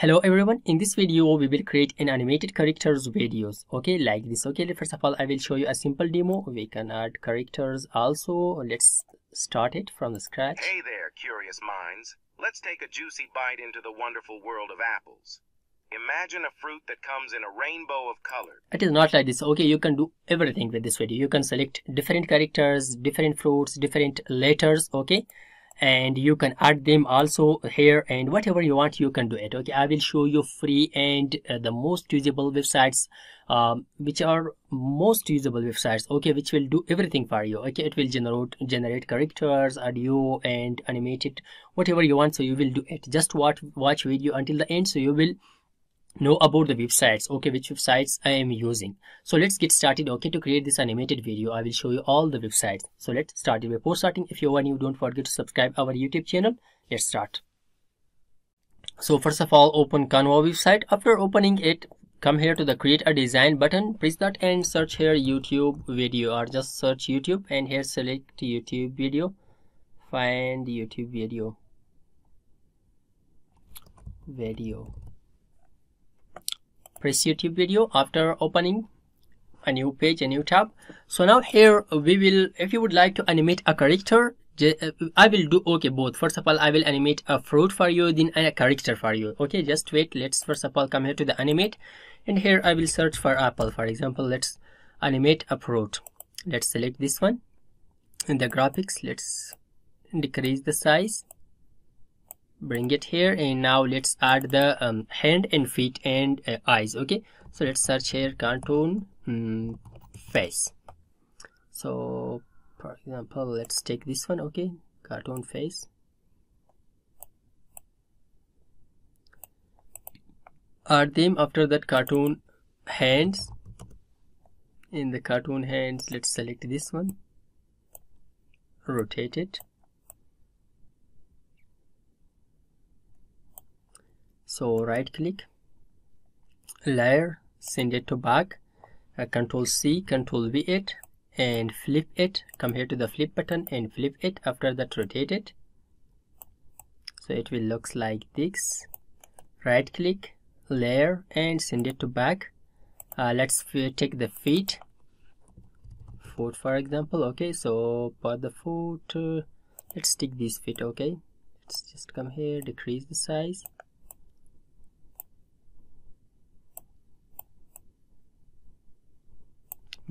Hello everyone, in this video we will create an animated characters videos, okay, like this. Okay, first of all I will show you a simple demo. We can add characters also. Let's start it from the scratch. Hey there, curious minds. Let's take a juicy bite into the wonderful world of apples. Imagine a fruit that comes in a rainbow of colors. It is not like this. Okay, you can do everything with this video. You can select different characters, different fruits, different letters, okay, and you can add them also here, and whatever you want you can do it. Okay, I will show you free and the most usable websites, which are most usable websites, okay, which will do everything for you. Okay, it will generate characters, audio, and animate it, whatever you want. So you will do it. Just watch video until the end, so you will know about the websites, okay, which websites I am using. So let's get started. Okay, to create this animated video I will show you all the websites. So let's start it. Before starting, if you are new, don't forget to subscribe our YouTube channel. Let's start. So first of all, open Canva website. After opening it, come here to the create a design button, press that and search here YouTube video, or just search YouTube and here select YouTube video, find YouTube video, press YouTube video. After opening a new page, a new tab. So now here we will, if you would like to animate a character, I will do, okay, both. First of all I will animate a fruit for you, then a character for you. Okay, just wait. Let's first of all come here to the animate, and here I will search for apple. For example, let's animate a fruit. Let's select this one. In the graphics, let's decrease the size, bring it here, and now let's add the hand and feet and eyes. Okay, so let's search here cartoon face. So for example, let's take this one. Okay, cartoon face, add them. After that, cartoon hands. In the cartoon hands, let's select this one, rotate it. So right click, layer, send it to back, Control C, Control V it, and flip it. Come here to the flip button and flip it. After that, rotate it, so it will looks like this. Right click, layer, and send it to back. Let's take the foot for example. Okay, so for the foot, let's take this foot. Okay, let's just come here, decrease the size,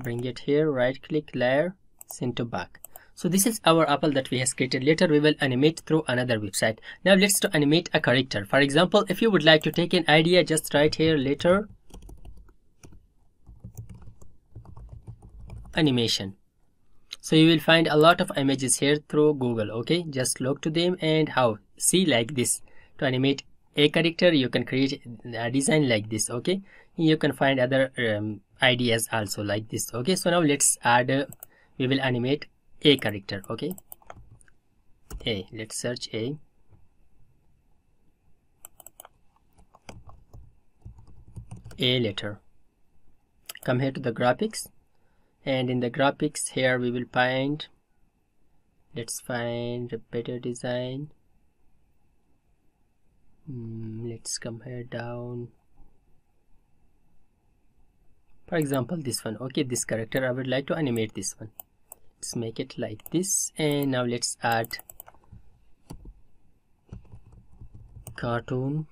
bring it here, right click, layer, send to back. So this is our apple that we have created. Later we will animate through another website. Now let's to animate a character. For example, if you would like to take an idea, just write here later animation. So you will find a lot of images here through Google. Okay, just look to them and how, see, like this. To animate a character you can create a design like this. Okay, you can find other ideas also like this. Okay, so now let's add we will animate a character. Okay, let's search a letter. Come here to the graphics, and in the graphics here we will find, let's find a better design. Let's come here down. For example, this one. Okay, this character I would like to animate this one. Let's make it like this, and now let's add cartoon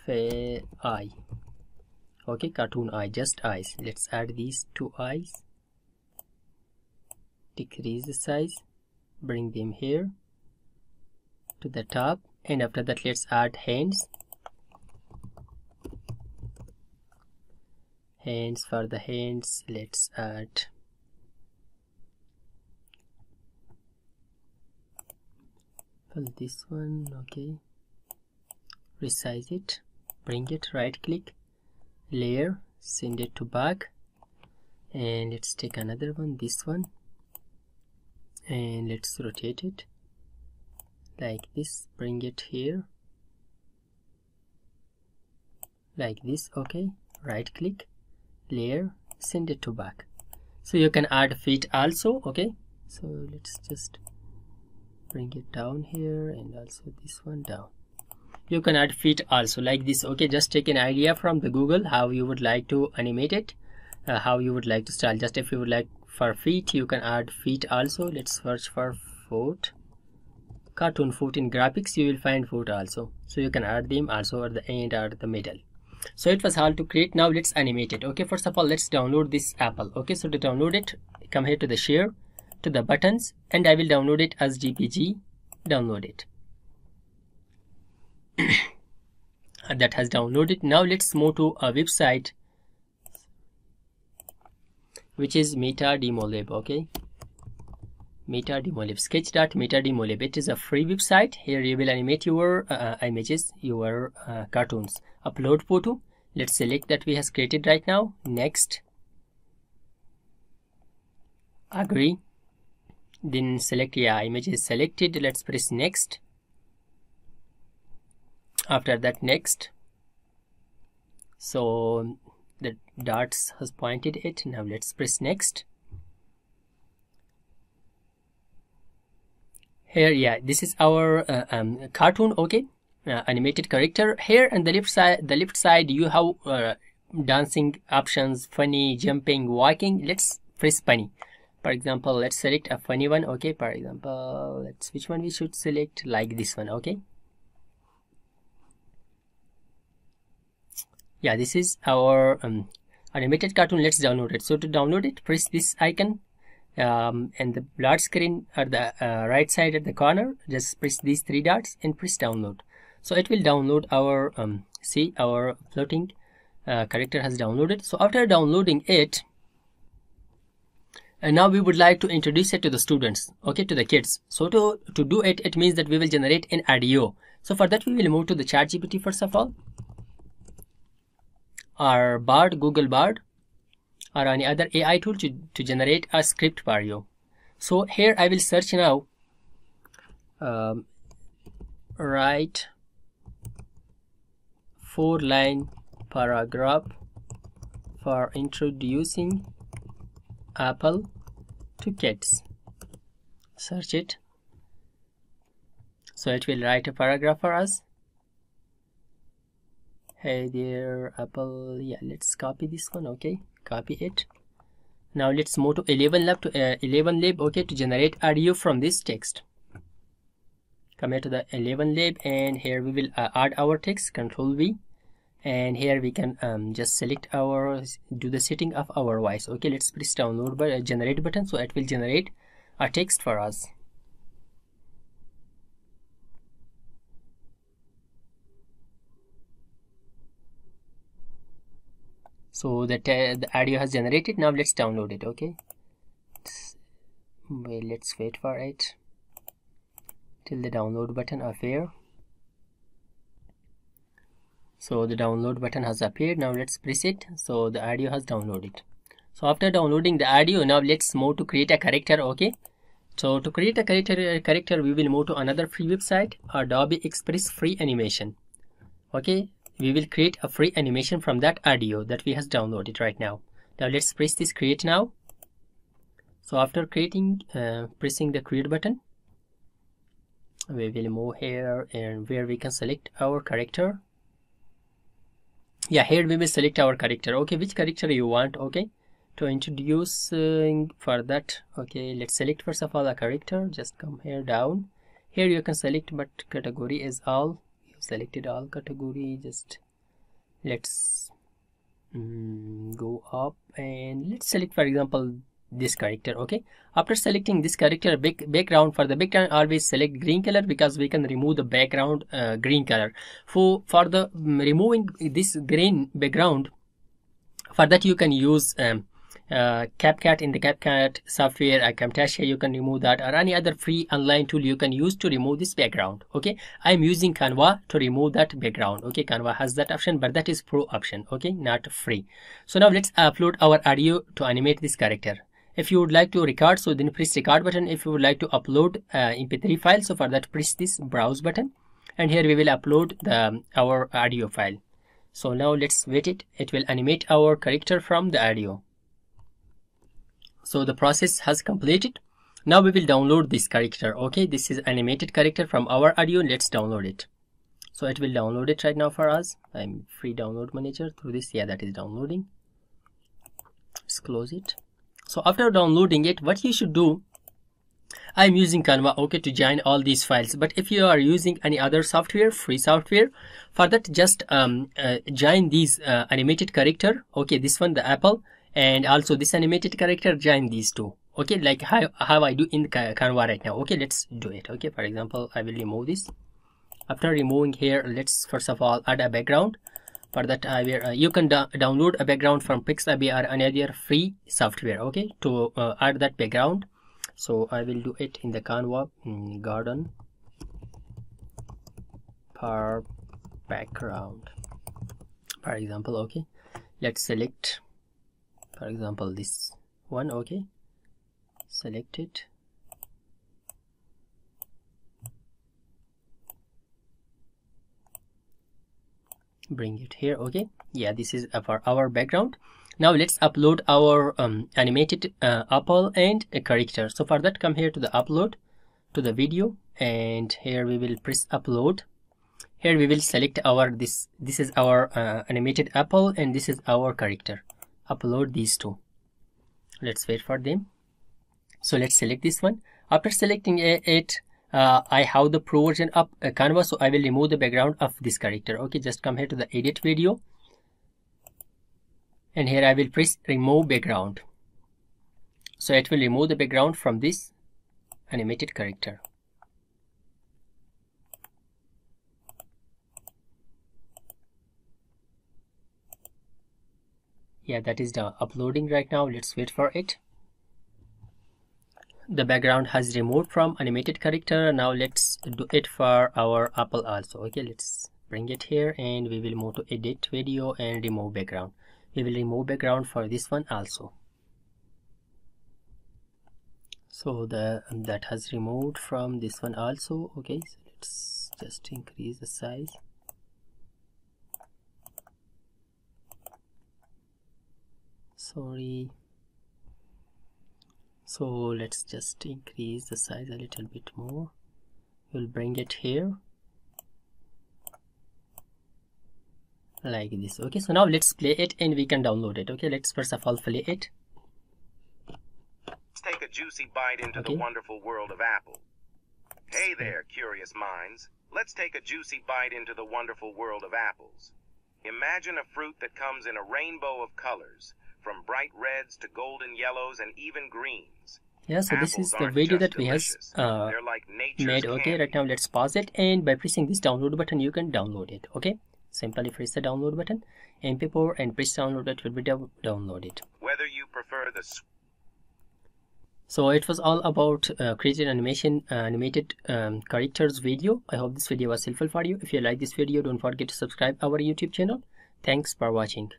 eye. Okay, cartoon eye, just eyes. Let's add these two eyes, decrease the size, bring them here to the top, and after that let's add hands. For the hands, let's add this one. Okay, resize it, bring it, right click, layer, send it to back, and let's take another one, this one, and let's rotate it like this, bring it here like this. Okay, right click, layer, send it to back. So you can add feet also. Okay, so let's just bring it down here, and also this one down. You can add feet also like this. Okay, just take an idea from the Google how you would like to animate it, how you would like to style. Just if you would like for feet, you can add feet also. Let's search for foot, cartoon foot in graphics. You will find foot also, so you can add them also at the end or at the middle. So it was all to create. Now let's animate it. Okay, first of all let's download this apple. Okay, so to download it, come here to the share, to the buttons, and I will download it as JPG. Download it. That has downloaded. Now let's move to a website which is MetaDemoLab. Okay, MetaDemoLab, sketch.metademolab. It is a free website. Here you will animate your images, your cartoons. Upload photo. Let's select that we have created right now. Next, agree, then select, yeah, image is selected. Let's press next. After that, next. So the dots has pointed it. Now let's press next. Here, yeah, this is our cartoon. Okay, animated character. Here on the left side you have dancing options, funny, jumping, walking. Let's press funny. For example, let's select a funny one. Okay, for example, let's, which one we should select? Like this one. Okay, yeah, this is our animated cartoon. Let's download it. So to download it, press this icon, and the large screen at the right side at the corner. Just press these three dots and press download. So it will download our see, our floating character has downloaded. So after downloading it, and now we would like to introduce it to the students, okay, to the kids. So to do it, it means that we will generate an audio. So for that we will move to the ChatGPT first of all, or Bard, Google Bard, or any other AI tool to generate a script for you. So here I will search now, write 4-line paragraph for introducing Apple to kids. Search it. So it will write a paragraph for us. Hey there, Apple. Yeah, let's copy this one. Okay, copy it. Now let's move to 11 lab. Okay, to generate audio from this text. Come here to the 11 lab, and here we will add our text. Control V, and here we can just select our, do the setting of our voice. Okay, let's press download by generate button, so it will generate a text for us. So the audio has generated. Now let's download it. Okay, well, let's wait for it till the download button appear. So the download button has appeared. Now let's press it. So the audio has downloaded. So after downloading the audio, now let's move to create a character. Okay, so to create a character we will move to another free website, Adobe Express free animation. Okay, we will create a free animation from that audio that we has downloaded right now. Now let's press this create now. So after creating, pressing the create button, we will move here and where we can select our character. Yeah, here we will select our character. Okay, which character you want? Okay, to introduce for that. Okay, let's select first of all a character. Just come here down. Here you can select, but category is all. You selected all category. Just let's go up and let's select, for example, this character. Okay, after selecting this character, background, for the background always select green color, because we can remove the background green color. For the removing this green background, for that you can use CapCut. In the CapCut software, Camtasia, you can remove that, or any other free online tool you can use to remove this background. Okay, I'm using Canva to remove that background. Okay, Canva has that option, but that is pro option. Okay, not free. So now let's upload our audio to animate this character. If you would like to record, so then press record button. If you would like to upload mp3 file, so for that press this browse button, and here we will upload our audio file. So now let's wait it. It will animate our character from the audio. So the process has completed. Now we will download this character. Okay, this is animated character from our audio. Let's download it. So it will download it right now for us. I'm free download manager through this. Yeah, that is downloading. Let's close it. So after downloading it, what you should do, I'm using Canva, okay, to join all these files. But if you are using any other software, free software, for that just join these animated character, okay, this one, the apple, and also this animated character, join these two, okay, like how I do in Canva right now. Okay, let's do it. Okay, for example, I will remove this. After removing here, let's first of all add a background. For that, you can download a background from Pixabay or another free software, okay, to add that background. So I will do it in the Canva garden per background, for example. Okay, let's select, for example, this one. Okay, select it. Bring it here. Okay, yeah, this is for our background. Now let's upload our animated apple and a character. So for that, come here to the upload to the video, and here we will press upload. Here we will select our this is our animated apple, and this is our character. Upload these two. Let's wait for them. So let's select this one. After selecting it, I have the pro version of Canva, so I will remove the background of this character. Okay, just come here to the edit video, and here I will press remove background. So it will remove the background from this animated character. Yeah, that is the uploading right now. Let's wait for it. The background has removed from animated character. Now let's do it for our apple also. Okay, let's bring it here, and we will move to edit video and remove background. We will remove background for this one also. So that has removed from this one also. Okay, so let's just increase the size. Sorry. So let's just increase the size a little bit more. We'll bring it here like this. Okay, so now let's play it and we can download it. Okay, let's first of all play it. Let's take a juicy bite into the wonderful world of apple. Hey there, curious minds. Let's take a juicy bite into the wonderful world of apples. Imagine a fruit that comes in a rainbow of colors, from bright reds to golden yellows and even greens. Yeah, so this is the video that we have made. Okay, right now let's pause it, and by pressing this download button you can download it. Okay, simply press the download button, MP4, and press download. It will be downloaded. Whether you prefer the So it was all about creating animated characters video. I hope this video was helpful for you. If you like this video, don't forget to subscribe our YouTube channel. Thanks for watching.